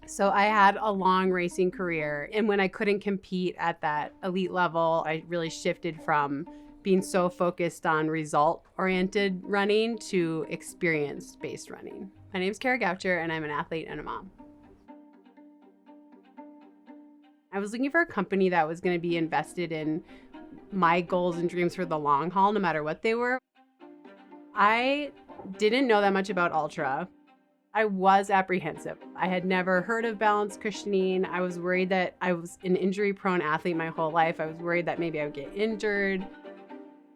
So I had a long racing career, and when I couldn't compete at that elite level, I really shifted from being so focused on result-oriented running to experience-based running. My name's Kara Goucher, and I'm an athlete and a mom. I was looking for a company that was going to be invested in my goals and dreams for the long haul, no matter what they were. I didn't know that much about Altra. I was apprehensive. I had never heard of balance cushioning. I was worried that I was an injury-prone athlete my whole life. I was worried that maybe I would get injured.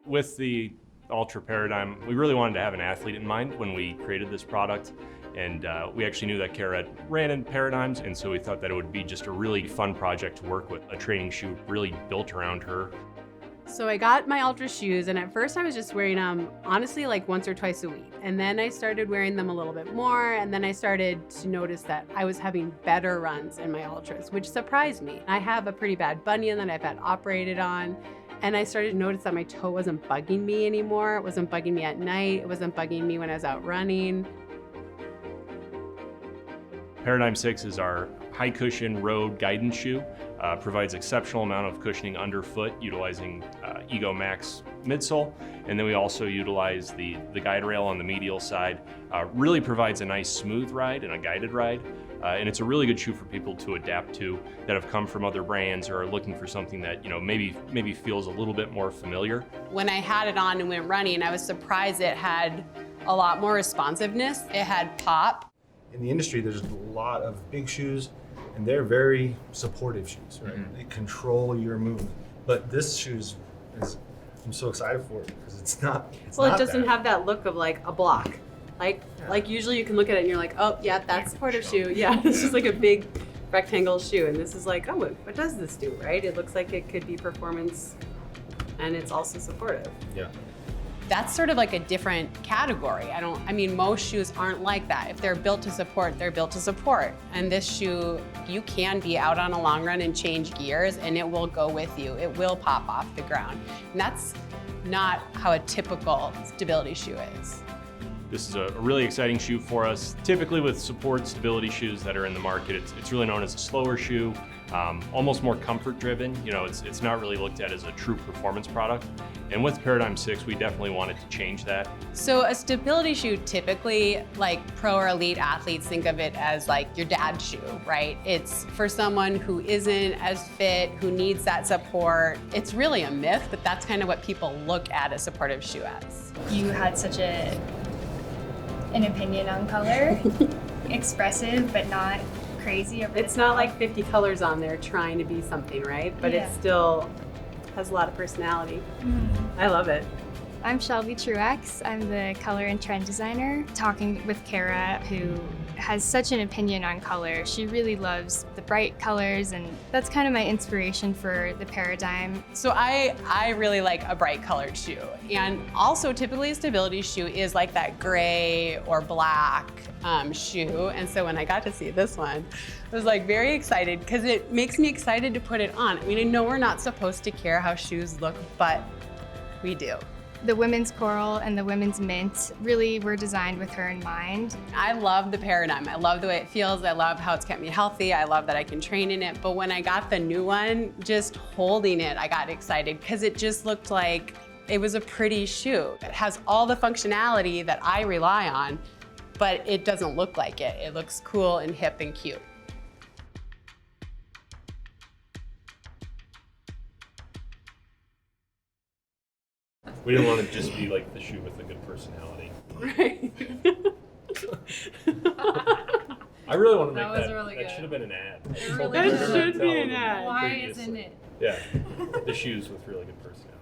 With the Altra Paradigm, we really wanted to have an athlete in mind when we created this product. And we actually knew that Kara ran in Paradigms, and so we thought that it would be just a really fun project to work with, a training shoe really built around her. So I got my Altra shoes, and at first I was just wearing them, honestly, like once or twice a week. And then I started wearing them a little bit more, and then I started to notice that I was having better runs in my Altras, which surprised me. I have a pretty bad bunion that I've had operated on, and I started to notice that my toe wasn't bugging me anymore. It wasn't bugging me at night. It wasn't bugging me when I was out running. Paradigm 6 is our high cushion road guidance shoe. Provides exceptional amount of cushioning underfoot utilizing Ego Max midsole. And then we also utilize the guide rail on the medial side. Really provides a nice smooth ride and a guided ride. And it's a really good shoe for people to adapt to that have come from other brands or are looking for something that, you know, maybe feels a little bit more familiar. When I had it on and went running, I was surprised it had a lot more responsiveness. It had pop. In the industry, there's a lot of big shoes, and they're very supportive shoes, right? Mm-hmm. They control your movement. But this shoes I'm so excited for it because it's not. Well, it doesn't have that look of like a block. Like usually you can look at it and you're like, oh yeah, that's supportive shoe. Yeah, it's just like a big rectangle shoe, and this is like, oh, what does this do, right? It looks like it could be performance, and it's also supportive. Yeah. That's sort of like a different category. I mean, most shoes aren't like that. If they're built to support, they're built to support. And this shoe, you can be out on a long run and change gears and it will go with you. It will pop off the ground. And that's not how a typical stability shoe is. This is a really exciting shoe for us. Typically with support stability shoes that are in the market, it's really known as a slower shoe, almost more comfort driven. You know, it's not really looked at as a true performance product. And with Paradigm 6, we definitely wanted to change that. So a stability shoe, typically like pro or elite athletes think of it as like your dad's shoe, right? It's for someone who isn't as fit, who needs that support. It's really a myth, but that's kind of what people look at a supportive shoe as. You had such an opinion on color, expressive but not crazy. It's not like 50 colors on there trying to be something, right? But yeah. It still has a lot of personality. Mm-hmm. I love it. I'm Shelby Truex. I'm the color and trend designer. Talking with Kara, who has such an opinion on color. She really loves the bright colors, and that's kind of my inspiration for the Paradigm. So I really like a bright colored shoe. And also typically a stability shoe is like that gray or black shoe. And so when I got to see this one, I was like very excited because it makes me excited to put it on. I mean, I know we're not supposed to care how shoes look, but we do. The women's coral and the women's mint really were designed with her in mind. I love the Paradigm. I love the way it feels. I love how it's kept me healthy. I love that I can train in it. But when I got the new one, just holding it, I got excited because it just looked like it was a pretty shoe. It has all the functionality that I rely on, but it doesn't look like it. It looks cool and hip and cute. We didn't want to just be like the shoe with a good personality. Right. I really want to make that. Really that should have been an ad. It really that should be an ad. Why isn't it? Yeah, the shoes with really good personality.